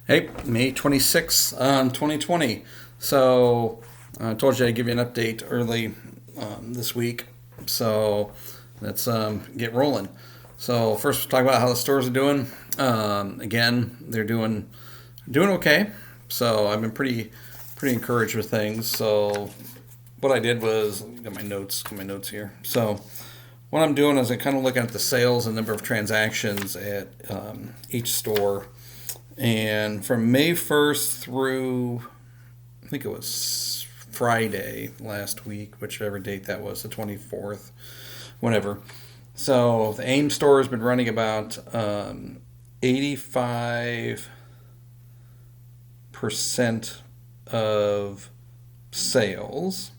Hey, May 26th, 2020. So I told you I'd give you an update early this week. So let's get rolling. So first, we'll talk about how the stores are doing. Again, they're doing okay. So I've been pretty encouraged with things. So what I did was got my notes here. So what I'm doing is I'm kind of looking at the sales and number of transactions at each store. And from May 1st through, I think it was Friday last week, whichever date that was, the 24th, whatever. So the AIM store has been running about 85% of sales,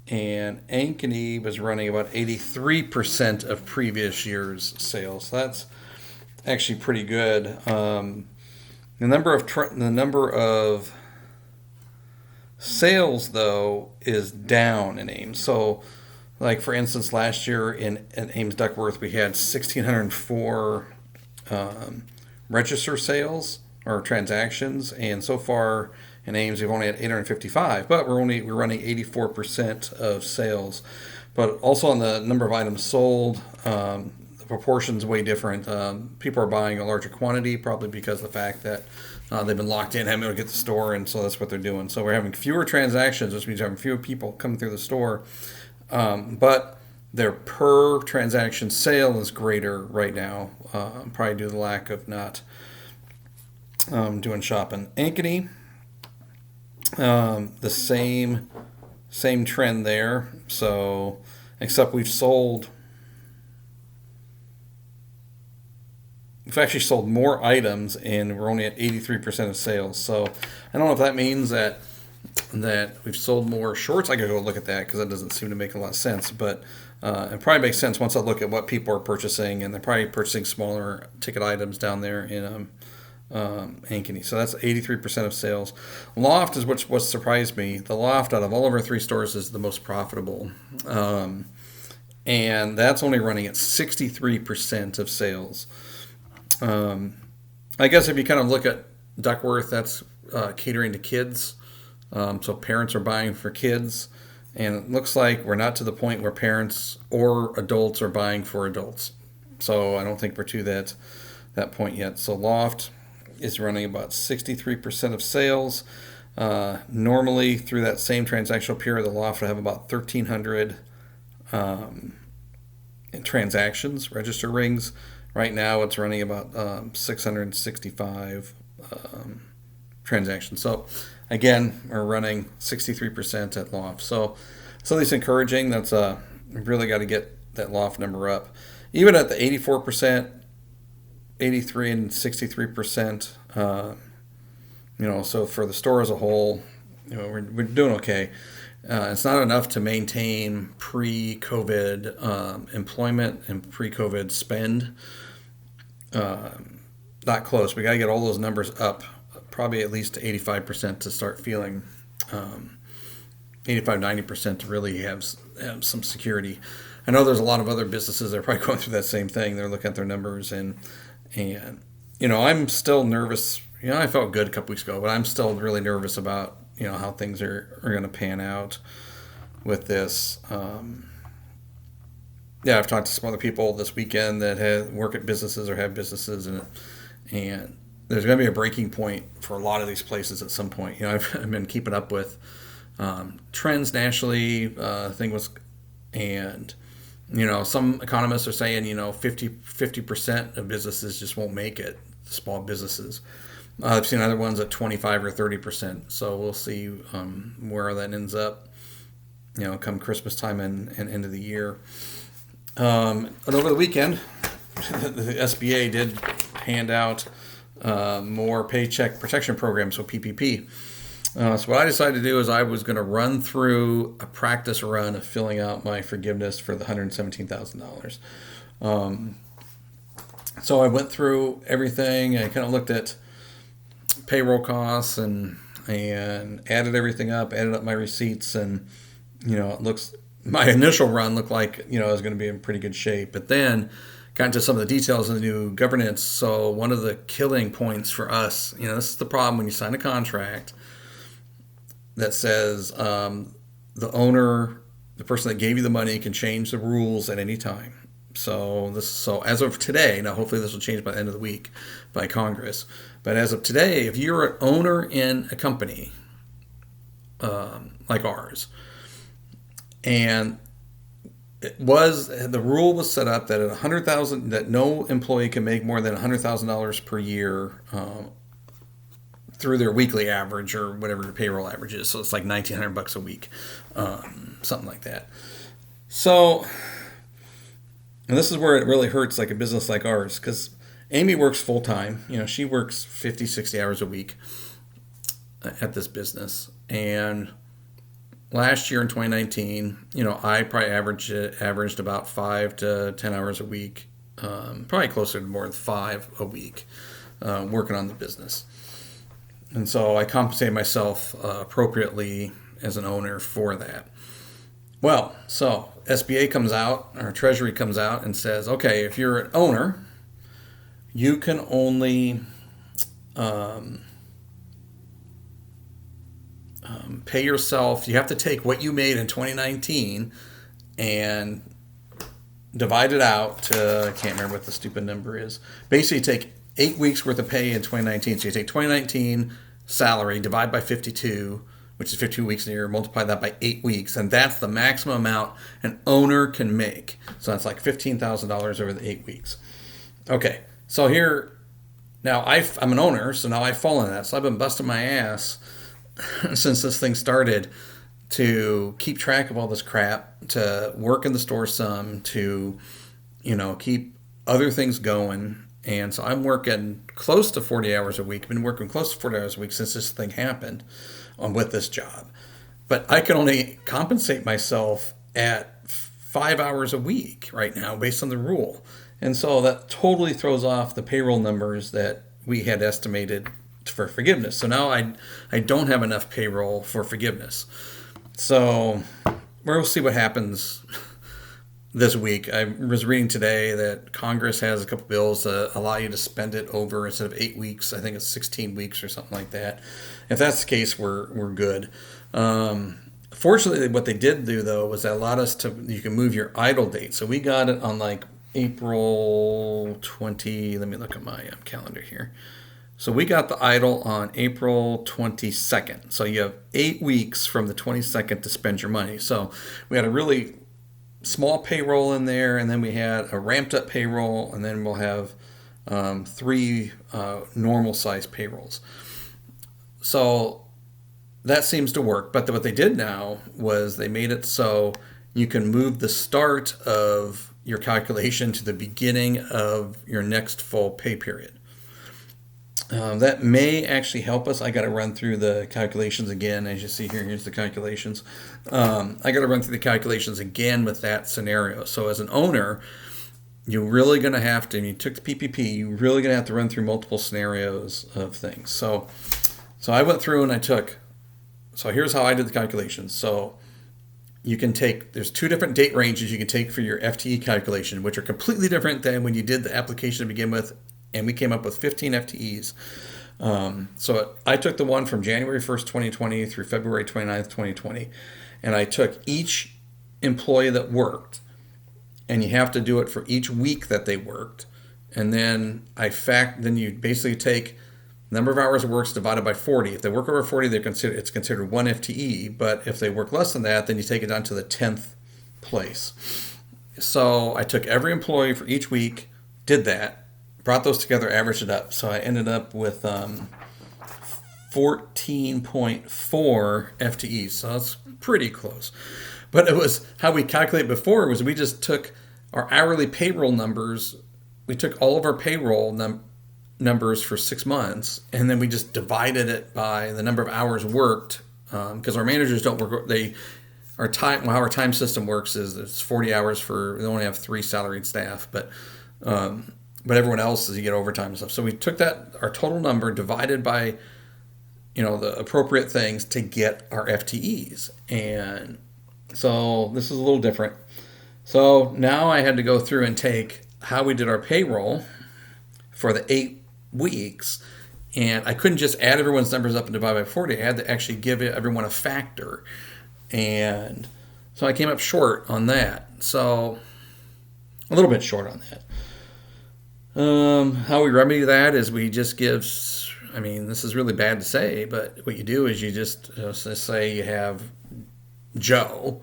and Ankeny was running about 83% of previous year's sales. So that's actually pretty good. The number of sales though is down in Ames. So, like for instance, last year in at Ames Duckworth we had 1,604 um, register sales or transactions, and so far in Ames we've only had 855, but we're running 84% of sales. But also on the number of items sold, the proportion's way different. People are buying a larger quantity, probably because of the fact that they've been locked in, having to get to the store, and so that's what they're doing. So we're having fewer transactions, which means having fewer people coming through the store, but their per transaction sale is greater right now, probably due to the lack of not doing shopping. Ankeny, the same trend there. So except we've actually sold more items and we're only at 83% of sales. So I don't know if that means that we've sold more shorts. I gotta go look at that because that doesn't seem to make a lot of sense. But it probably makes sense once I look at what people are purchasing, and they're probably purchasing smaller ticket items down there in Ankeny. So that's 83% of sales. Loft is what surprised me. The Loft out of all of our three stores is the most profitable. And that's only running at 63% of sales. Um, I guess if you kind of look at Duckworth, that's catering to kids. So parents are buying for kids, and it looks like we're not to the point where parents or adults are buying for adults. So I don't think we're to that point yet. So Loft is running about 63% of sales. Normally, through that same transactional period, the Loft would have about 1,300 um, transactions, register rings. Right now, it's running about 665 transactions. So, again, we're running 63% at Loft. So at least encouraging. That's we've really got to get that Loft number up. Even at the 84%, 83 and 63%. So for the store as a whole, we're doing okay. It's not enough to maintain pre-COVID employment and pre-COVID spend. Not close. We got to get all those numbers up, probably at least to 85% to start feeling 85-90% to really have some security. I know there's a lot of other businesses that are probably going through that same thing. They're looking at their numbers and I'm still nervous. I felt good a couple weeks ago, but I'm still really nervous about how things are going to pan out with this. I've talked to some other people this weekend that work at businesses or have businesses, and there's going to be a breaking point for a lot of these places at some point. I've been keeping up with trends nationally. Thing was, and some economists are saying 50% of businesses just won't make it. Small businesses. I've seen other ones at 25 or 30%. So we'll see where that ends up. Come Christmas time and end of the year. But over the weekend, the SBA did hand out more paycheck protection programs, so PPP. So what I decided to do is I was going to run through a practice run of filling out my forgiveness for the $117,000. So I went through everything. I kind of looked at payroll costs and added everything up, added up my receipts, and it looks my initial run looked like I was going to be in pretty good shape. But then got into some of the details of the new governance. So one of the killing points for us, this is the problem when you sign a contract that says the owner, the person that gave you the money, can change the rules at any time. So as of today, now hopefully this will change by the end of the week by Congress. But as of today, if you're an owner in a company like ours, and the rule was set up that at 100,000, that no employee can make more than $100,000 per year through their weekly average or whatever your payroll average is. So it's like $1,900 a week, something like that. So, and this is where it really hurts like a business like ours, because Amy works full time. She works 50, 60 hours a week at this business. And last year in 2019, I probably averaged about 5 to 10 hours a week, probably closer to more than 5 a week, working on the business. And so I compensated myself appropriately as an owner for that. Well, so SBA comes out, or Treasury comes out and says, okay, if you're an owner, you can only pay yourself. You have to take what you made in 2019 and divide it out to, I can't remember what the stupid number is. Basically, take 8 weeks worth of pay in 2019. So you take 2019 salary, divide by 52, which is 52 weeks a year, multiply that by 8 weeks, and that's the maximum amount an owner can make. So that's like $15,000 over the 8 weeks. Okay, so here, now I'm an owner, so now I fall into that. So I've been busting my ass since this thing started to keep track of all this crap, to work in the store some, to, keep other things going. And so I'm working close to 40 hours a week. Been working close to 40 hours a week since this thing happened with this job. But I can only compensate myself at 5 hours a week right now based on the rule. And so that totally throws off the payroll numbers that we had estimated for forgiveness. So now I don't have enough payroll for forgiveness. So we'll see what happens this week. I was reading today that Congress has a couple bills that allow you to spend it over, instead of 8 weeks, I think it's 16 weeks or something like that. If that's the case, we're good. Fortunately, what they did do, though, was that allowed us you can move your idle date. So we got it on like April 20, let me look at my calendar here. So we got the idle on April 22nd. So you have 8 weeks from the 22nd to spend your money. So we had a really small payroll in there, and then we had a ramped up payroll, and then we'll have 3 normal size payrolls. So that seems to work. But what they did now was they made it so you can move the start of your calculation to the beginning of your next full pay period. That may actually help us. I got to run through the calculations again. As you see here, here's the calculations. I got to run through the calculations again with that scenario. So as an owner, you're really going to have to, and you took the PPP, you're really going to have to run through multiple scenarios of things. So I went through and so here's how I did the calculations. So you can there's 2 different date ranges you can take for your FTE calculation, which are completely different than when you did the application to begin with. And we came up with 15 FTEs. So I took the one from January 1st, 2020 through February 29th, 2020. And I took each employee that worked, and you have to do it for each week that they worked. And then then you basically take number of hours worked divided by 40. If they work over 40, it's considered 1 FTE. But if they work less than that, then you take it down to the 10th place. So I took every employee for each week, did that, brought those together, averaged it up. So I ended up with 14.4 FTEs. So that's pretty close. But it was how we calculated before was we just took our hourly payroll numbers. We took all of our payroll numbers for 6 months, and then we just divided it by the number of hours worked, because our managers don't work. How our time system works is it's 40 hours we only have 3 salaried staff, but everyone else is you get overtime and stuff. So we took our total number divided by, the appropriate things to get our FTEs. And so this is a little different. So now I had to go through and take how we did our payroll for the 8 weeks, and I couldn't just add everyone's numbers up and divide by 40. I had to actually give everyone a factor, and so I came up short on that. So a little bit short on that. How we remedy that is we just give. I mean, this is really bad to say, but what you do is you just say you have Joe.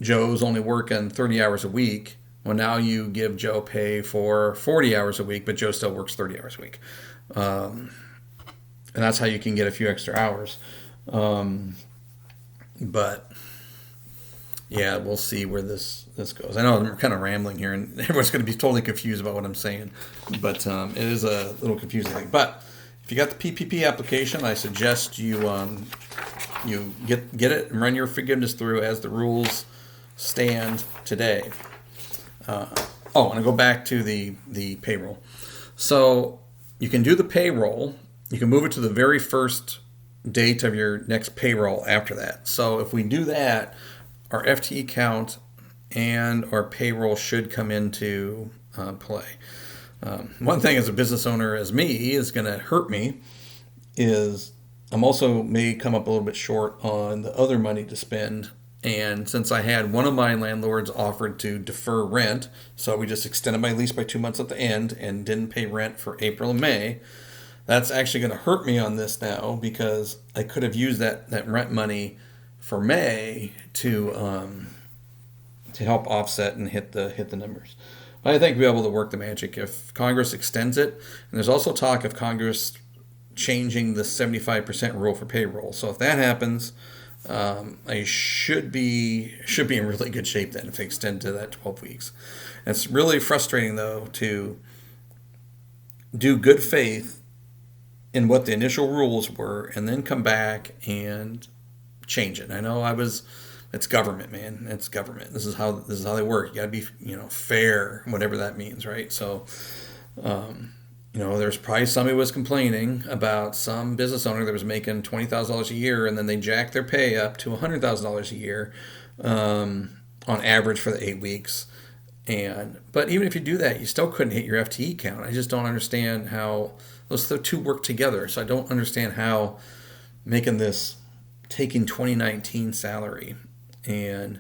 Joe's only working 30 hours a week. Well, now you give Joe pay for 40 hours a week, but Joe still works 30 hours a week. And that's how you can get a few extra hours. But yeah, we'll see where this goes. I know I'm kind of rambling here, and everyone's going to be totally confused about what I'm saying, but it is a little confusing thing. But if you got the PPP application, I suggest you get it and run your forgiveness through as the rules stand today. And I go back to the payroll. So you can do the payroll. You can move it to the very first date of your next payroll after that. So if we do that, our FTE count and our payroll should come into play. One thing as a business owner as me is going to hurt me is I'm also may come up a little bit short on the other money to spend. And since I had one of my landlords offered to defer rent, so we just extended my lease by 2 months at the end and didn't pay rent for April and May, that's actually going to hurt me on this now because I could have used that rent money for May to help offset and hit the numbers. But I think we'll be able to work the magic if Congress extends it. And there's also talk of Congress changing the 75% rule for payroll. So if that happens, I should be in really good shape then if they extend to that 12 weeks. And it's really frustrating though to do good faith in what the initial rules were and then come back and change it. I know it's government, man. It's government. This is how they work. You got to be, fair, whatever that means, right? So, there's probably somebody was complaining about some business owner that was making $20,000 a year, and then they jacked their pay up to $100,000 a year on average for the 8 weeks. But even if you do that, you still couldn't hit your FTE count. I just don't understand how those two work together. So I don't understand how taking 2019 salary. And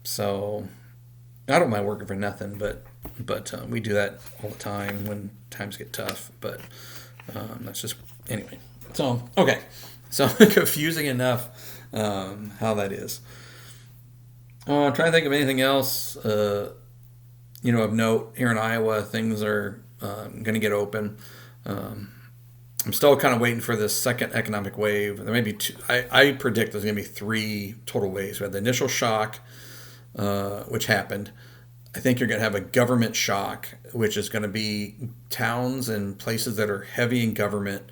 so I don't mind working for nothing, but we do that all the time when times get tough. But that's just anyway. So okay, so confusing enough how that is. Trying to think of anything else. Of note here in Iowa, things are going to get open. I'm still kind of waiting for this second economic wave. There may be two. I predict there's going to be 3 total waves. We had the initial shock, which happened. I think you're going to have a government shock, which is going to be towns and places that are heavy in government.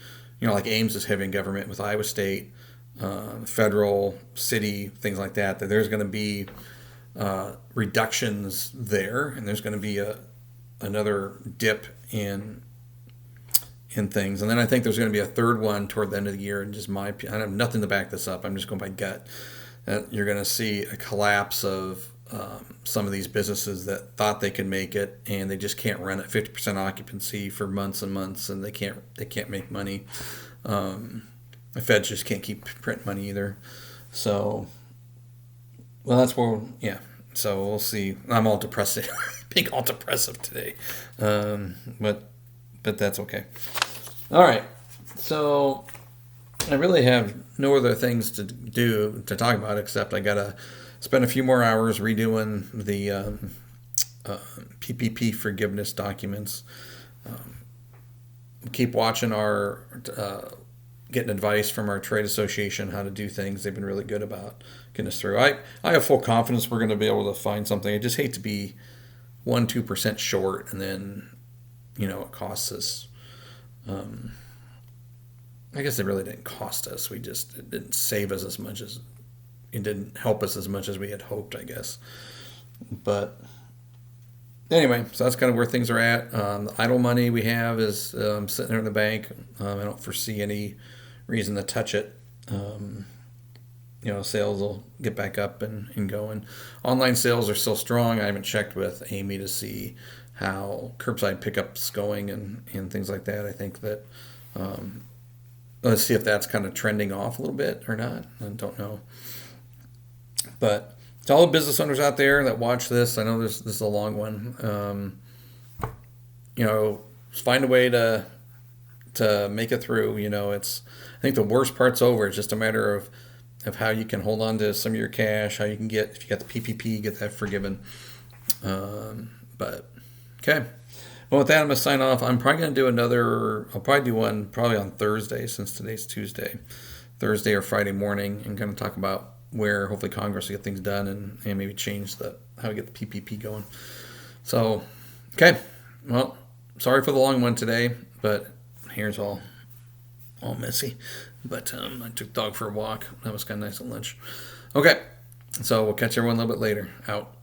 Like Ames is heavy in government with Iowa State, federal, city, things like that. That there's going to be reductions there, and there's going to be another dip in things. And then I think there's going to be a third one toward the end of the year. And just I have nothing to back this up. I'm just going by gut. You're going to see a collapse of some of these businesses that thought they could make it, and they just can't run at 50% occupancy for months and months, and they can't make money. The Feds just can't keep printing money either. So, well, that's where So we'll see. I'm all depressive, being all depressive today, but that's okay. All right, so I really have no other things to talk about except I gotta spend a few more hours redoing the PPP forgiveness documents. Keep watching our getting advice from our trade association how to do things. They've been really good about getting us through. I have full confidence we're going to be able to find something. I just hate to be 1-2% short, and then it costs us. I guess it really didn't cost us. It didn't save us as much as it didn't help us as much as we had hoped, I guess. But anyway, so that's kind of where things are at. The idle money we have is sitting there in the bank. I don't foresee any reason to touch it. sales will get back up and going. Online sales are still strong. I haven't checked with Amy to see how curbside pickup's going and things like that. I think that let's see if that's kind of trending off a little bit or not. I don't know. But to all the business owners out there that watch this, I know this is a long one. Find a way to make it through. I think the worst part's over. It's just a matter of how you can hold on to some of your cash, how you can if you got the PPP, get that forgiven. But okay. Well, with that, I'm going to sign off. I'm probably going to do I'll probably do one probably on Thursday, since today's Tuesday, Thursday or Friday morning, and kind of talk about where hopefully Congress will get things done and maybe change how we get the PPP going. So, okay. Well, sorry for the long one today, but hair's all messy. But I took the dog for a walk. That was kind of nice at lunch. Okay. So we'll catch everyone a little bit later. Out.